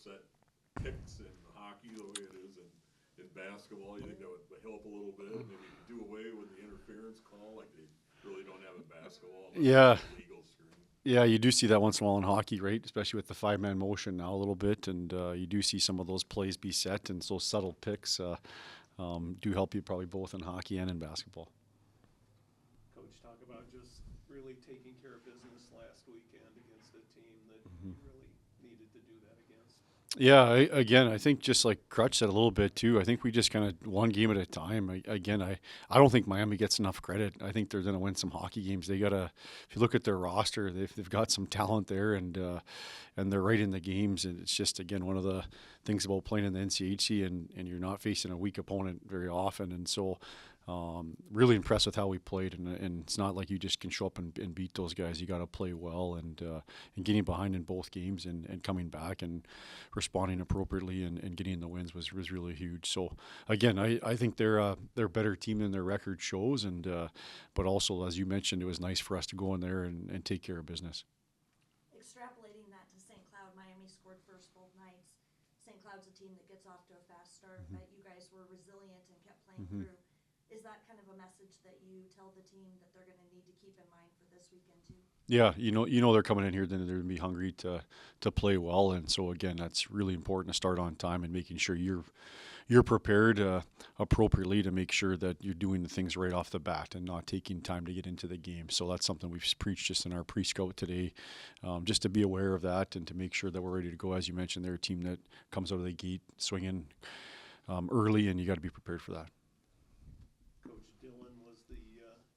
set picks in hockey the way it is in basketball? You think that would help a little bit? Maybe do away with the interference call like they really don't have in basketball? Yeah. Legal screen. Yeah, you do see that once in a while in hockey, right? Especially with the five-man motion now a little bit, and you do see some of those plays be set, and so subtle picks do help you probably both in hockey and in basketball. Coach, talk about just really taking care of business last weekend against a team that you really needed to do that against. Yeah, I think just like Crutch said a little bit too, I think we just kind of one game at a time. I don't think Miami gets enough credit. I think they're going to win some hockey games. They gotta, if you look at their roster, they've got some talent there, and they're right in the games. And it's just again one of the things about playing in the NCHC, and you're not facing a weak opponent very often, and so. Really impressed with how we played, and it's not like you just can show up and beat those guys. You got to play well, and getting behind in both games and coming back and responding appropriately and getting the wins was really huge. So again, I think they're a better team than their record shows, and but also as you mentioned, it was nice for us to go in there and take care of business. Extrapolating that to St. Cloud, Miami scored first both nights. St. Cloud's a team that gets off to a fast start, but you guys were resilient and kept playing through. Is that kind of a message that you tell the team that they're going to need to keep in mind for this weekend too? Yeah, you know they're coming in here, then they're going to be hungry to play well, and so again, that's really important to start on time and making sure you're prepared appropriately to make sure that you're doing the things right off the bat and not taking time to get into the game. So that's something we've preached just in our pre-scout today, just to be aware of that and to make sure that we're ready to go. As you mentioned, they're a team that comes out of the gate swinging early, and you got to be prepared for that.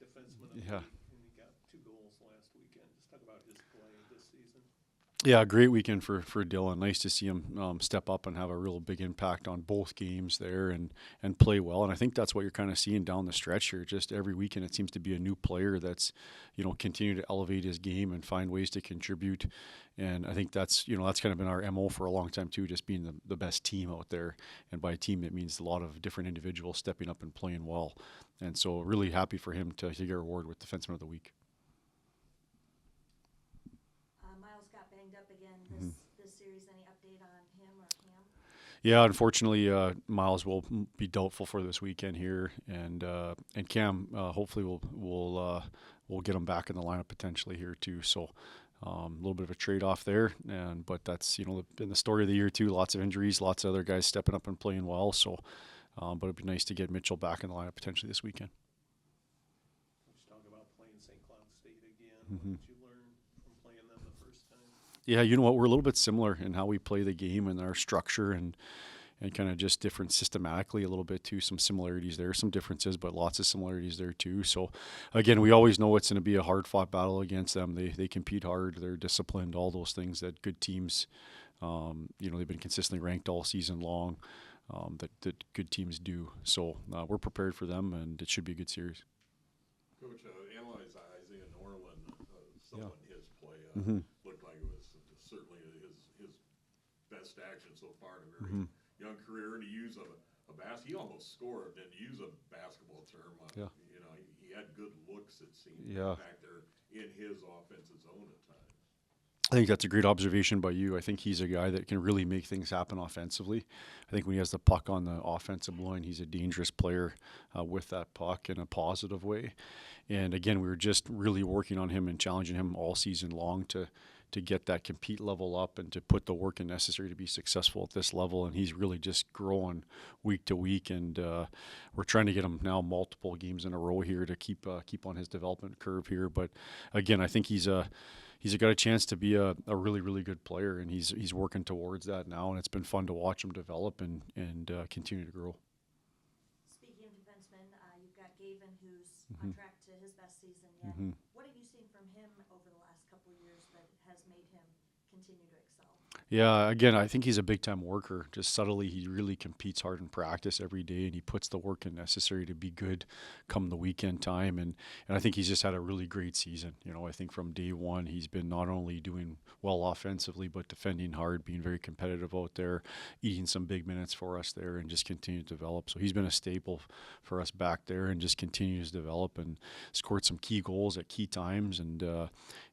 Defenseman of the week, and he got 2 goals last weekend. Just talk about his play this season. Yeah, great weekend for Dylan. Nice to see him step up and have a real big impact on both games there and play well. And I think that's what you're kind of seeing down the stretch here. Just every weekend it seems to be a new player that's, continue to elevate his game and find ways to contribute. And I think that's kind of been our MO for a long time too, just being the best team out there. And by team, it means a lot of different individuals stepping up and playing well. And so really happy for him to get a award with Defenseman of the Week. Miles got banged up again this series. Any update on him or Cam? Yeah, unfortunately, Miles will be doubtful for this weekend here, and Cam hopefully we'll get him back in the lineup potentially here too. So a little bit of a trade-off there, but that's been the story of the year too. Lots of injuries, lots of other guys stepping up and playing well. So, but it'd be nice to get Mitchell back in the lineup potentially this weekend. Let's talk about playing St. Cloud State again. What did you learn from playing them the first time? Yeah, you know what? We're a little bit similar in how we play the game and our structure and kind of just different systematically a little bit too. Some similarities there, some differences, but lots of similarities there too. So again, we always know it's going to be a hard-fought battle against them. They compete hard. They're disciplined, all those things that good teams, they've been consistently ranked all season long, that good teams do. So we're prepared for them, and it should be a good series. Coach, analyze Isaiah Norland, in his play. Looked like it was certainly his best action so far in a very young career. And he used he almost scored, and use a basketball term. He had good looks, it seemed, back there in his offensive zone at times. I think that's a great observation by you. I think he's a guy that can really make things happen offensively. I think when he has the puck on the offensive line, he's a dangerous player with that puck in a positive way. And again, we were just really working on him and challenging him all season long to get that compete level up and to put the work in necessary to be successful at this level. And he's really just growing week to week. And we're trying to get him now multiple games in a row here to keep on his development curve here. But again, I think he's got a chance to be a really, really good player, and he's working towards that now, and it's been fun to watch him develop and continue to grow. Speaking of defensemen, you've got Gavin, who's on track to his best season yet. What have you seen from him over the last couple of years that has made him continue to excel? Yeah, again, I think he's a big-time worker. Just subtly, he really competes hard in practice every day, and he puts the work in necessary to be good come the weekend time. And I think he's just had a really great season. I think from day one, he's been not only doing well offensively, but defending hard, being very competitive out there, eating some big minutes for us there, and just continue to develop. So he's been a staple for us back there and just continues to develop and scored some key goals at key times. And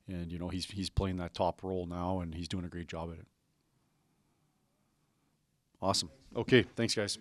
he's playing that top role now, and he's doing a great job at it. Awesome. Okay, thanks, guys.